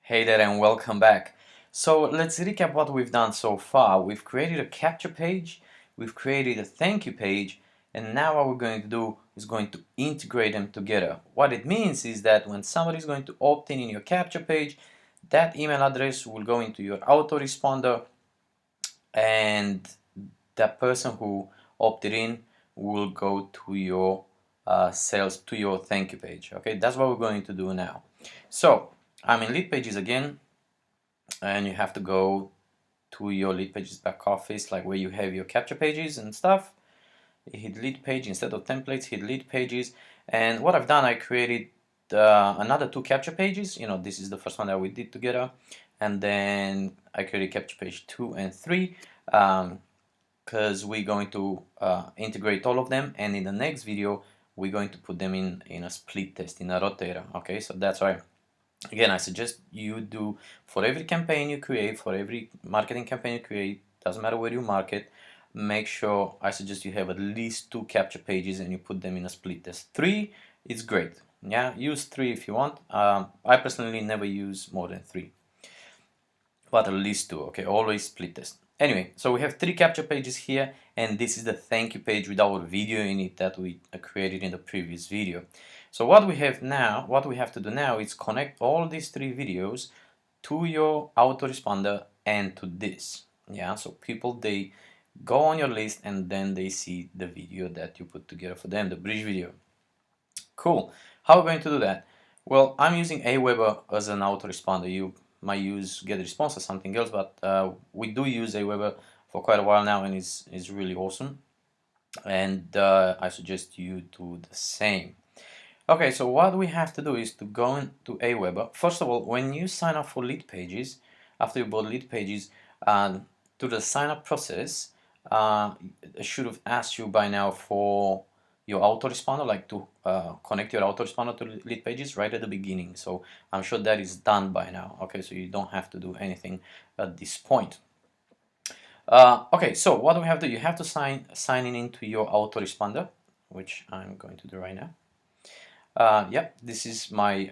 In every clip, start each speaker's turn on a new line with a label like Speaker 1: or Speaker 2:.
Speaker 1: Hey there and welcome back. So let's recap what we've done so far. We've created a capture page, we've created a thank you page, and now what we're going to do is going to integrate them together. What it means is that when somebody is going to opt in your capture page, that email address will go into your autoresponder, and that person who opted in will go to your sales, to your thank you page. Okay, that's what we're going to do now. So I'm in lead pages again, and you have to go to your lead pages back office, like where you have your capture pages and stuff. You hit lead page instead of templates, hit lead pages. And what I've done, I created another two capture pages. This is the first one that we did together, and then I created capture page 2 and 3 because we're going to integrate all of them, and in the next video we're going to put them in a split test, in a rotator. Okay, so that's why again I suggest you do, for every campaign you create, for every marketing campaign you create, doesn't matter where you market, make sure, I suggest you have at least 2 capture pages and you put them in a split test. 3 is great, yeah, use 3 if you want. I personally never use more than 3, but at least 2. Okay, always split test. Anyway, so we have 3 capture pages here, and this is the thank you page with our video in it that we created in the previous video. So what we have now, what we have to do now is connect all these 3 videos to your autoresponder and to this. Yeah, so people, they go on your list and then they see the video that you put together for them, the bridge video. Cool. How are we going to do that? Well, I'm using Aweber as an autoresponder. You might use GetResponse or something else, but we do use Aweber for quite a while now, and it's really awesome. And I suggest you do the same. Okay, so what we have to do is to go into Aweber. First of all, when you sign up for lead pages, after you bought lead pages, to the sign up process, it should have asked you by now for your autoresponder, like to connect your autoresponder to lead pages right at the beginning. So I'm sure that is done by now. Okay, so you don't have to do anything at this point. Okay, so what do we have to do? You have to sign in into your autoresponder, which I'm going to do right now. Yep, this is my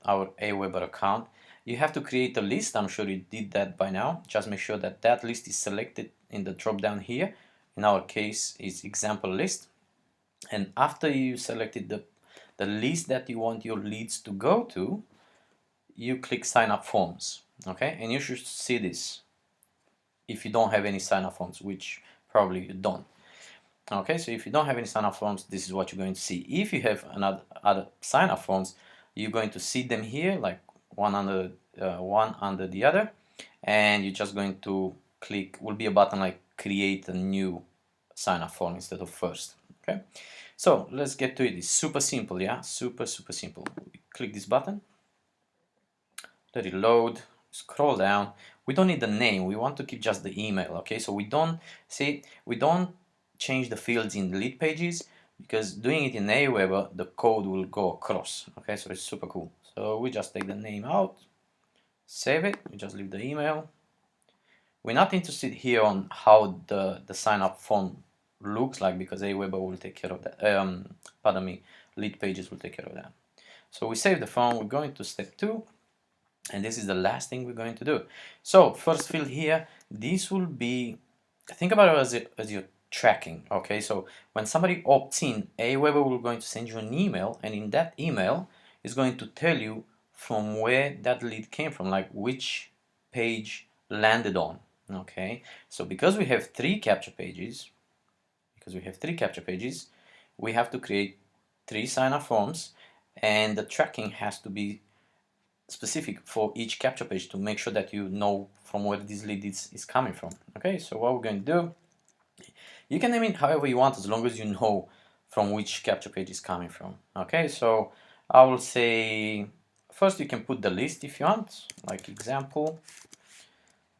Speaker 1: our Aweber account. You have to create a list. I'm sure you did that by now. Just make sure that that list is selected in the drop down here. In our case, it's example list. And after you selected the list that you want your leads to go to, you click sign up forms. Okay, and you should see this if you don't have any sign up forms, which probably you don't. Okay, so if you don't have any sign-up forms, this is what you're going to see. If you have other sign-up forms, you're going to see them here, like one under the other, and you're just going to click. Will be a button like create a new sign-up form instead of first. Okay, so let's get to it. It's super simple, yeah, super simple. Click this button, let it load, scroll down. We don't need the name, we want to keep just the email. Okay, so we don't change the fields in the lead pages, because doing it in Aweber, the code will go across. Okay, so it's super cool. So we just take the name out, save it, we just leave the email. We're not interested here on how the sign up form looks like, because Aweber will take care of that. Pardon me, lead pages will take care of that. So we save the form, we're going to step 2, and this is the last thing we're going to do. So first field here, this will be, think about it as your tracking. Okay, so when somebody opts in, Aweber will going to send you an email, and in that email is going to tell you from where that lead came from, like which page landed on. Okay, so because we have 3 capture pages, we have to create 3 sign-up forms, and the tracking has to be specific for each capture page to make sure that you know from where this lead is coming from. Okay, so what we're going to do, you can name it however you want, as long as you know from which capture page is coming from. Okay, so I will say, first you can put the list if you want, like example,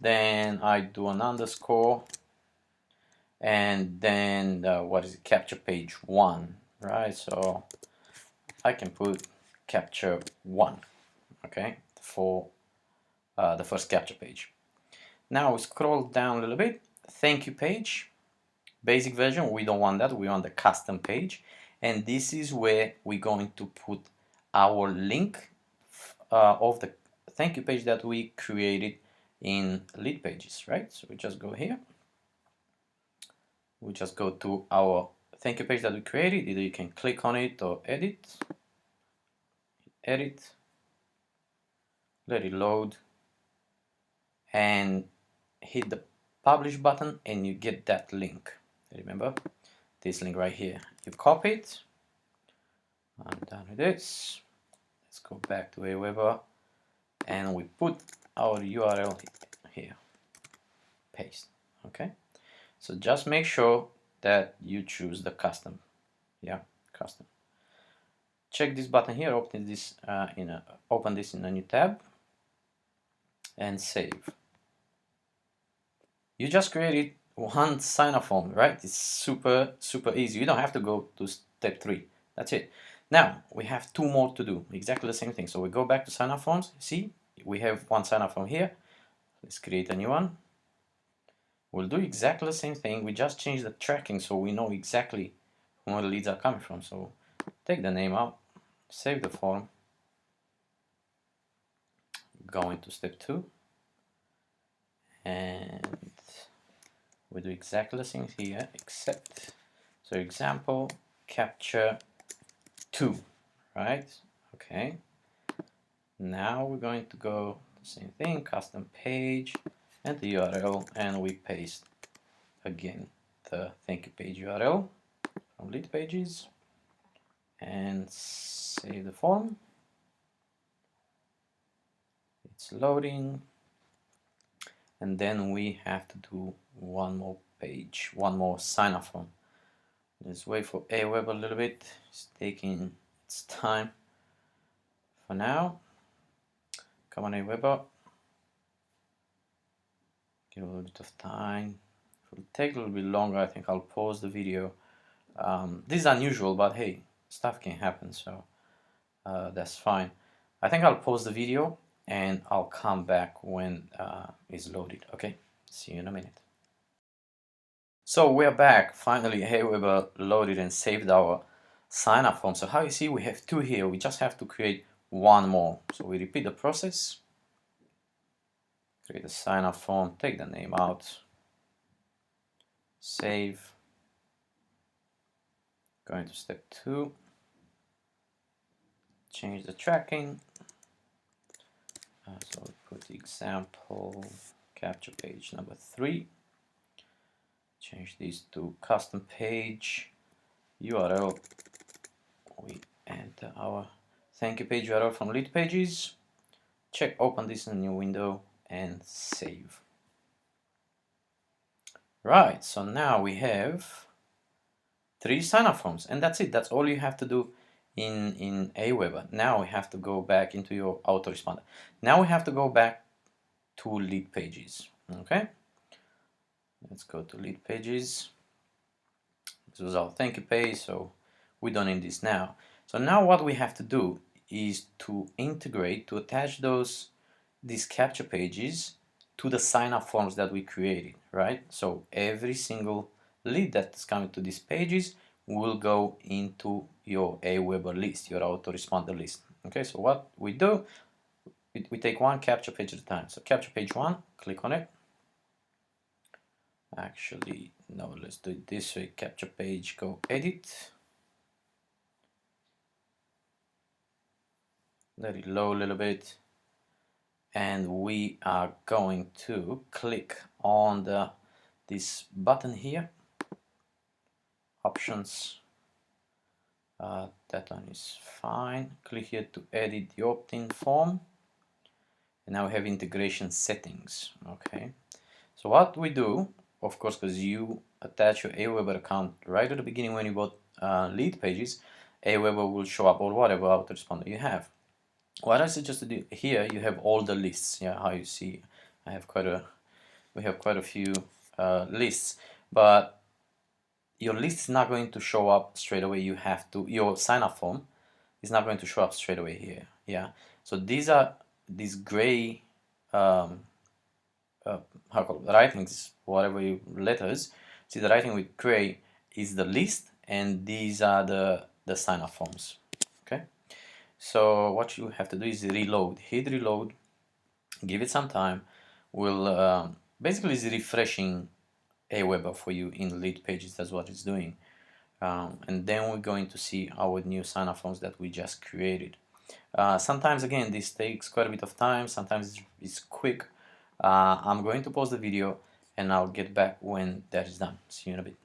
Speaker 1: then I do an underscore, and then what is it, capture page 1, right? So I can put capture 1, okay, for the first capture page. Now we scroll down a little bit, thank you page, basic version, we don't want that, we want the custom page, and this is where we're going to put our link of the thank you page that we created in lead pages, right? So we just go here, we just go to our thank you page that we created. Either you can click on it or edit, let it load, and hit the publish button and you get that link. Remember this link right here, you copy it. I'm done with this. Let's go back to Aweber and we put our URL here, paste. Okay, so just make sure that you choose the custom. Yeah, custom. Check this button here, open this in a new tab and save. You just created one sign-up form, right? It's super easy. You don't have to go to step 3. That's it. Now we have 2 more to do, exactly the same thing. So we go back to sign-up forms. See, we have one sign-up form here. Let's create a new one. We'll do exactly the same thing. We just change the tracking so we know exactly where the leads are coming from. So take the name out, save the form, go into step 2, and we do exactly the same here, except, so example, capture 2, right? Okay. Now we're going to go the same thing, custom page, and the URL, and we paste again the thank you page URL from lead pages, and save the form. It's loading, and then we have to do one more page, one more sign up form. Let's wait for Aweber a little bit. It's taking its time for now. Come on, Aweber. Give a little bit of time. It will take a little bit longer. I think I'll pause the video. This is unusual, but hey, stuff can happen, so that's fine. I think I'll pause the video and I'll come back when it's loaded. Okay, see you in a minute. So we're back. Finally, Aweber loaded and saved our sign up form. So how you see, we have 2 here. We just have to create one more. So we repeat the process. Create a sign up form, take the name out, save, go into step 2, change the tracking. So we put the example capture page number 3. Change these to custom page URL. We enter our thank you page URL from lead pages. Check open this in a new window and save. Right, so now we have 3 sign-up forms, and that's it. That's all you have to do in Aweber. Now we have to go back into your autoresponder. Now we have to go back to lead pages. Okay, let's go to lead pages. This was our thank you page, so we don't need this now. So now what we have to do is to integrate, to attach these capture pages to the sign-up forms that we created, right? So every single lead that's coming to these pages will go into your Aweber list, your autoresponder list. Okay, so what we do, we take one capture page at a time. So capture page 1, click on it. Actually, no, let's do it this way. Capture page, go edit. Let it load a little bit. And we are going to click on this button here, options. That one is fine. Click here to edit the opt-in form. And now we have integration settings. Okay, so what we do, of course, because you attach your Aweber account right at the beginning when you bought lead pages, Aweber will show up or whatever autoresponder you have. What I suggest to do here, you have all the lists. Yeah, how you see, we have quite a few lists, but your list is not going to show up straight away. You have to, your sign up form is not going to show up straight away here. Yeah, so these gray how called writings, whatever you letters. See, the writing with gray is the list, and these are the sign up forms. Okay, so what you have to do is reload. Hit reload, Give it some time. We'll basically it's refreshing Aweber for you in lead pages. That's what it's doing. And then we're going to see our new sign-up forms that we just created. Sometimes again this takes quite a bit of time, sometimes it's quick. I'm going to pause the video and I'll get back when that is done. See you in a bit.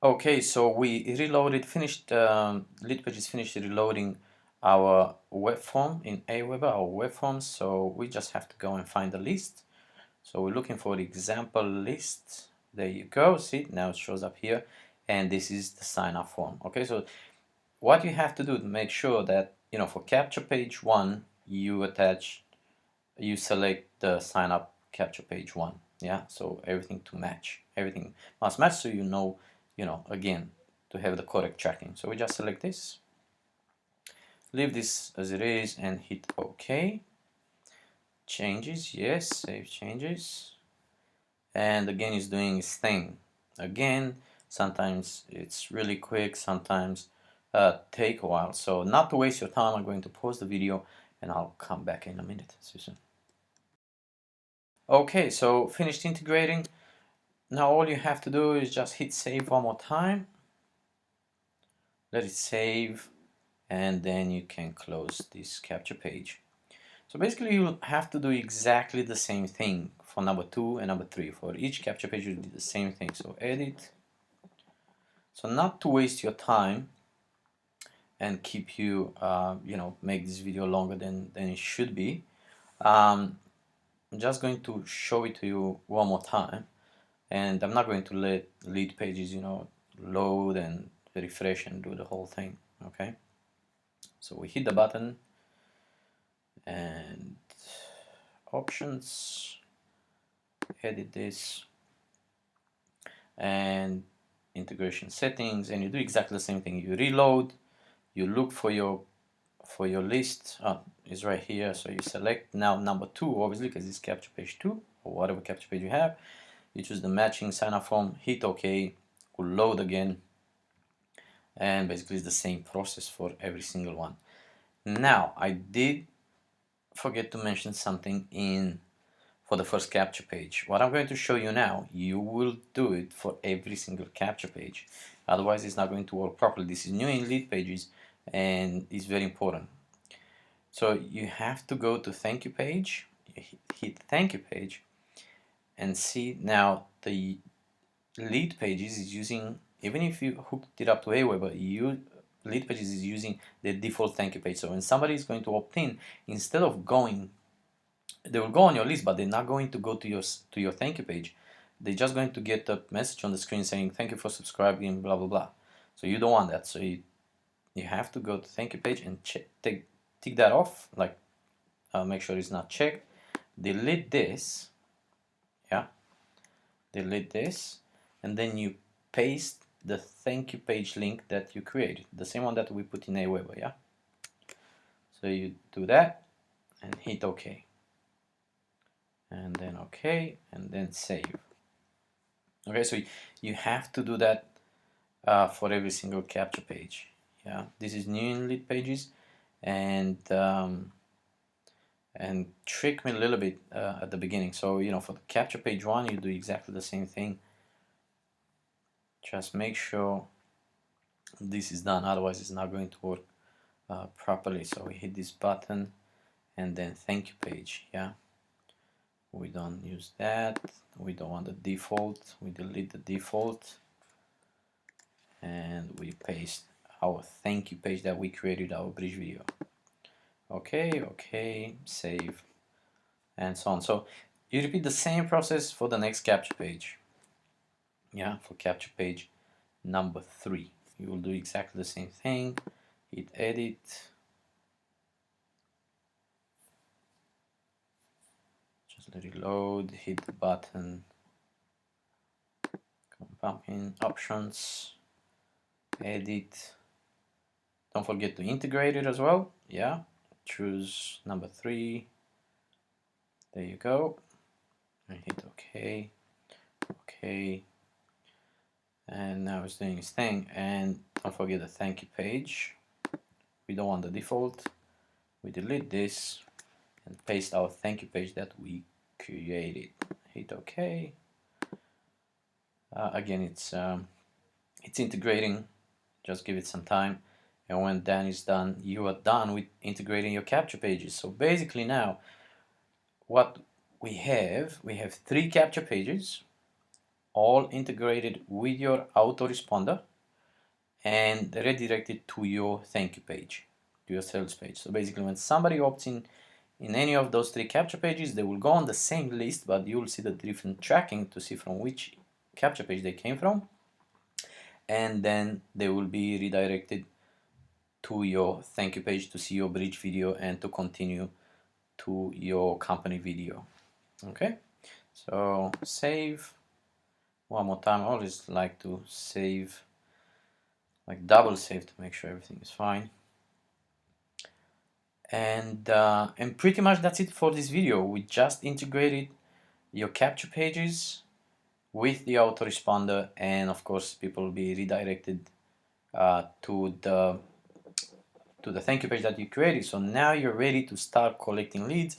Speaker 1: Okay, so we reloaded, finished, lead pages finished reloading our web form in Aweber, our web forms, so we just have to go and find the list. So we're looking for the example list. There you go, see, now it shows up here, and this is the sign up form. Okay, so what you have to do to make sure that, you know, for capture page 1, you select the sign up capture page 1. Yeah, so everything to match, everything must match, so you know, again, to have the correct tracking. So we just select this, leave this as it is, and hit OK. Changes, yes, save changes, and again it's doing its thing. Again, sometimes it's really quick, sometimes take a while. So not to waste your time, I'm going to pause the video and I'll come back in a minute. See you soon. Okay, so finished integrating. Now all you have to do is just hit save one more time, let it save, and then you can close this capture page. So basically you'll have to do exactly the same thing for number 2 and number 3. For each capture page you'll do the same thing. So edit. So not to waste your time and keep you, make this video longer than it should be, I'm just going to show it to you one more time. And I'm not going to let lead pages, load and refresh and do the whole thing. Okay, so we hit the button and options, edit this, and integration settings, and you do exactly the same thing. You reload, you look for your list. It's right here, so you select now number 2, obviously, because it's capture page 2 or whatever capture page you have. You choose the matching sign up form, hit OK, will load again, and basically it's the same process for every single one. Now I did forget to mention something for the first capture page. What I'm going to show you now, you will do it for every single capture page, otherwise it's not going to work properly. This is new in lead pages and it's very important. So you have to go to thank you page, you hit thank you page, and see now the lead pages is using, even if you hooked it up to Aweber, lead pages is using the default thank you page. So when somebody is going to opt in, instead of going, they will go on your list, but they're not going to go to your thank you page. They're just going to get a message on the screen saying thank you for subscribing, blah blah blah. So you don't want that. So you have to go to thank you page and tick that off, like make sure it's not checked. Delete this, yeah, delete this, and then you paste the thank you page link that you created, the same one that we put in Aweber, yeah. So you do that and hit OK, and then OK, and then save. Okay, so you have to do that for every single capture page. Yeah, this is new in lead pages, and trick me a little bit at the beginning. So for the capture page 1, you do exactly the same thing. Just make sure this is done, otherwise it's not going to work properly. So we hit this button and then thank you page. Yeah, we don't use that, we don't want the default, we delete the default, and we paste our thank you page that we created our bridge video. Okay, save, and so on. So you repeat the same process for the next capture page. Yeah, for capture page number 3, you will do exactly the same thing. Hit edit, just let it load, hit the button, pumpkin options, edit. Don't forget to integrate it as well. Yeah, choose number 3. There you go, and hit OK. Okay, and now it's doing its thing. And don't forget the thank you page. We don't want the default. We delete this, and paste our thank you page that we created. Hit OK. Again, it's integrating. Just give it some time, and when that is done, you are done with integrating your capture pages. So basically now what we have 3 capture pages, all integrated with your autoresponder and redirected to your thank you page, to your sales page. So basically when somebody opts in any of those 3 capture pages, they will go on the same list, but you'll see the different tracking to see from which capture page they came from, and then they will be redirected to your thank you page to see your bridge video and to continue to your company video. Okay, so save one more time. I always like to save, like double save, to make sure everything is fine. And pretty much that's it for this video. We just integrated your capture pages with the autoresponder, and of course people will be redirected to the thank you page that you created. So now you're ready to start collecting leads,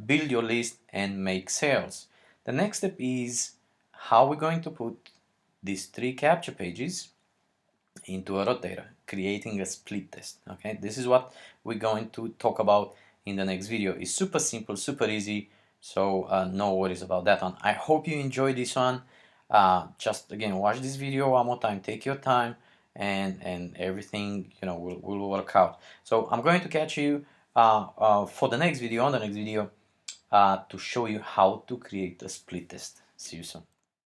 Speaker 1: build your list, and make sales. The next step is how we're going to put these 3 capture pages into a rotator, creating a split test. Okay, this is what we're going to talk about in the next video. It's super simple, super easy, so no worries about that one. I hope you enjoyed this one. Just again, watch this video one more time, take your time, and everything, you know, will work out. So I'm going to catch you for the next video, on the next video, to show you how to create a split test. See you soon.